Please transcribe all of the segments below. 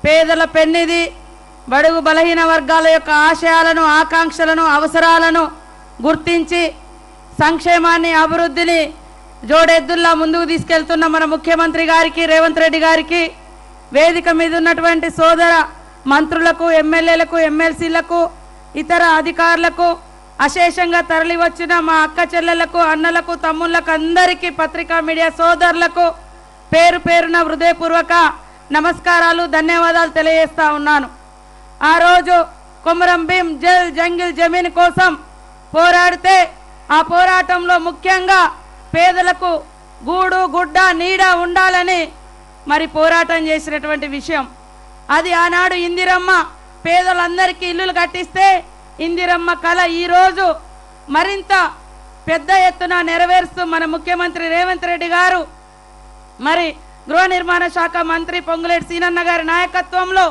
పేదల పెన్నిది, బడుగు బలహీన వర్గాల యొక్క ఆశయాలను, ఆకాంక్షలను, అవసరాలను గుర్తించి సంక్షేమాన్ని, అభివృద్ధిని జోడెద్దుల్లా ముందుకు తీసుకెళ్తున్న మన ముఖ్యమంత్రి గారికి, రేవంత్ రెడ్డి గారికి, వేదిక మీద ఉన్నటువంటి సోదర మంత్రులకు, ఎమ్మెల్యేలకు, ఎమ్మెల్సీలకు, ఇతర అధికారులకు, అశేషంగా తరలి వచ్చిన మా అక్క చెల్లెలకు, అన్నలకు, తమ్ముళ్లకు అందరికీ, పత్రికా మీడియా సోదరులకు పేరు పేరున హృదయపూర్వక నమస్కారాలు, ధన్యవాదాలు తెలియజేస్తా ఉన్నాను. ఆ రోజు కొమరం భీం జల్ జంగిల్ జమీన్ కోసం పోరాడితే ఆ పోరాటంలో ముఖ్యంగా పేదలకు గూడు, గుడ్డ, నీడ ఉండాలని మరి పోరాటం చేసినటువంటి విషయం అది. ఆనాడు ఇందిరమ్మ పేదలందరికీ ఇల్లులు కట్టిస్తే ఇందిరమ్మ కళ ఈరోజు మరింత పెద్ద ఎత్తున నెరవేరుస్తూ మన ముఖ్యమంత్రి రేవంత్ రెడ్డి గారు, మరి గృహ నిర్మాణ శాఖ మంత్రి పొంగులేటి సీనన్న గారి నాయకత్వంలో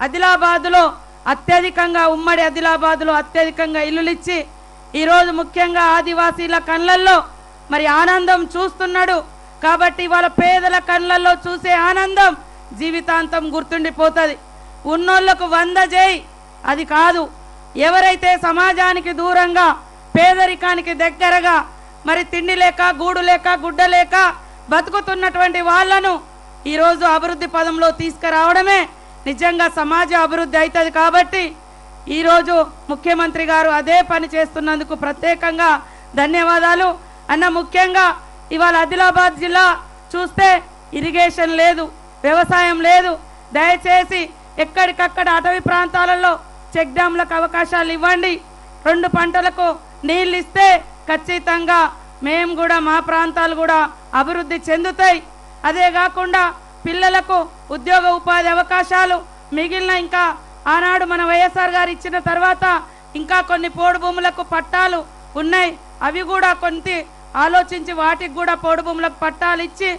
ఆదిలాబాదులో అత్యధికంగా, ఉమ్మడి ఆదిలాబాదులో అత్యధికంగా ఇల్లులు ఇచ్చి ఈరోజు ముఖ్యంగా ఆదివాసీల కళ్ళల్లో మరి ఆనందం చూస్తున్నాడు. కాబట్టి వాళ్ళ పేదల కళ్ళల్లో చూసే ఆనందం జీవితాంతం గుర్తుండిపోతుంది. ఉన్నోళ్లకు 100 చేయి అది కాదు, ఎవరైతే సమాజానికి దూరంగా, పేదరికానికి దగ్గరగా, మరి తిండి లేక, గూడు లేక, గుడ్డ లేక బతుకుతున్నటువంటి వాళ్లను ఈరోజు అభివృద్ధి పదంలో తీసుకురావడమే నిజంగా సమాజ అభివృద్ధి అవుతుంది. కాబట్టి ఈరోజు ముఖ్యమంత్రి గారు అదే పని చేస్తున్నందుకు ప్రత్యేకంగా ధన్యవాదాలు అన్న. ముఖ్యంగా ఇవాళ ఆదిలాబాద్ జిల్లా చూస్తే ఇరిగేషన్ లేదు, వ్యవసాయం లేదు. దయచేసి ఎక్కడికక్కడ అటవీ ప్రాంతాలలో చెక్ డ్యామ్లకు అవకాశాలు ఇవ్వండి. 2 పంటలకు నీళ్ళు ఇస్తే ఖచ్చితంగా మేము కూడా, మా ప్రాంతాలు కూడా అభివృద్ధి చెందుతాయి. అదే కాకుండా పిల్లలకు ఉద్యోగ ఉపాధి అవకాశాలు, మిగిలిన ఇంకా ఆనాడు మన వైఎస్ఆర్ గారు ఇచ్చిన తర్వాత ఇంకా కొన్ని పోడు భూములకు పట్టాలు ఉన్నాయి, అవి కూడా కొంత ఆలోచించి వాటికి కూడా పోడు భూములకు పట్టాలు ఇచ్చి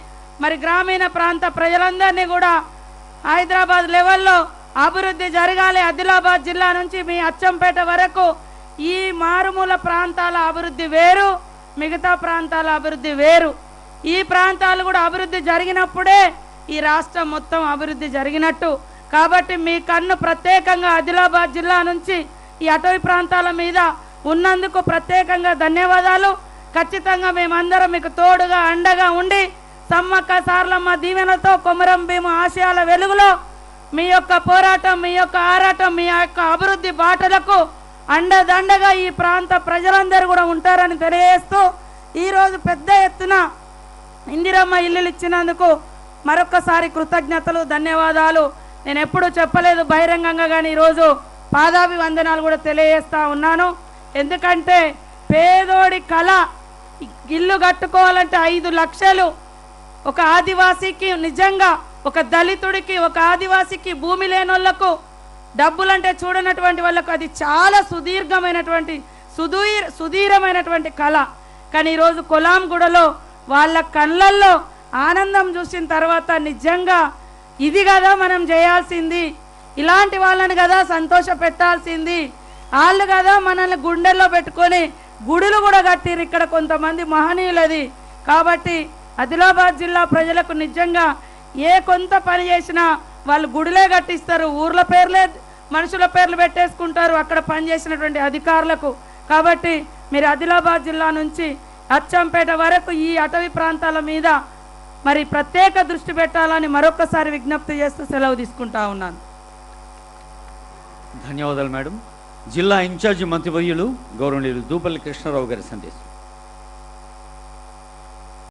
మరి గ్రామీణ ప్రాంత ప్రజలందరినీ కూడా హైదరాబాద్ లెవెల్లో అభివృద్ధి జరగాలి. ఆదిలాబాద్ జిల్లా నుంచి మీ అచ్చంపేట వరకు ఈ మారుమూల ప్రాంతాల అభివృద్ధి వేరు, మిగతా ప్రాంతాల అభివృద్ధి వేరు. ఈ ప్రాంతాలు కూడా అభివృద్ధి జరిగినప్పుడే ఈ రాష్ట్రం మొత్తం అభివృద్ధి జరిగినట్టు. కాబట్టి మీ కన్ను ప్రత్యేకంగా ఆదిలాబాద్ జిల్లా నుంచి ఈ అటవీ ప్రాంతాల మీద ఉన్నందుకు ప్రత్యేకంగా ధన్యవాదాలు. ఖచ్చితంగా మేమందరం మీకు తోడుగా, అండగా ఉండి సమ్మక్క సారలమ్మ దీవెనతో కొమరం భీం ఆశయాల వెలుగులో మీ యొక్క పోరాటం, మీ యొక్క ఆరాటం, మీ యొక్క అభివృద్ధి బాటలకు అండదండగా ఈ ప్రాంత ప్రజలందరూ కూడా ఉంటారని తెలియజేస్తూ ఈరోజు పెద్ద ఎత్తున ఇందిరమ్మ ఇల్లులు ఇచ్చినందుకు మరొకసారి కృతజ్ఞతలు, ధన్యవాదాలు. నేను ఎప్పుడూ చెప్పలేదు బహిరంగంగా, కానీ ఈరోజు పాదాభివందనాలు కూడా తెలియజేస్తా ఉన్నాను. ఎందుకంటే పేదోడి కళ ఇల్లు కట్టుకోవాలంటే 5 లక్షలు ఒక ఆదివాసీకి, నిజంగా ఒక దళితుడికి, ఒక ఆదివాసీకి, భూమి లేనోళ్లకు, డబ్బులంటే చూడనటువంటి వాళ్ళకు అది చాలా సుదీరమైనటువంటి కళ. కానీ ఈరోజు కొలాంగూడలో వాళ్ళ కళ్ళల్లో ఆనందం చూసిన తర్వాత నిజంగా ఇది కదా మనం చేయాల్సింది, ఇలాంటి వాళ్ళని కదా సంతోష పెట్టాల్సింది, వాళ్ళు కదా మనల్ని గుండెల్లో పెట్టుకొని గుడులు కూడా కట్టిరు ఇక్కడ కొంతమంది మహనీయులది. కాబట్టి ఆదిలాబాద్ జిల్లా ప్రజలకు నిజంగా ఏ కొంత పని చేసినా వాళ్ళు గుడిలే కట్టిస్తారు, ఊర్ల పేర్లే, మనుషుల పేర్లు పెట్టేసుకుంటారు అక్కడ పనిచేసినటువంటి అధికారులకు. కాబట్టి మీరు ఆదిలాబాద్ జిల్లా నుంచి అచ్చంపేట వరకు ఈ అటవీ ప్రాంతాల మీద మరి ప్రత్యేక దృష్టి పెట్టాలని మరొకసారి విజ్ఞప్తి చేస్తూ సెలవు తీసుకుంటా ఉన్నాను. ధన్యవాదాలు మేడం. జిల్లా ఇన్ఛార్జి మంత్రివర్యులు గౌరవనీయులు దూపల్లి కృష్ణారావు గారి సందేశం.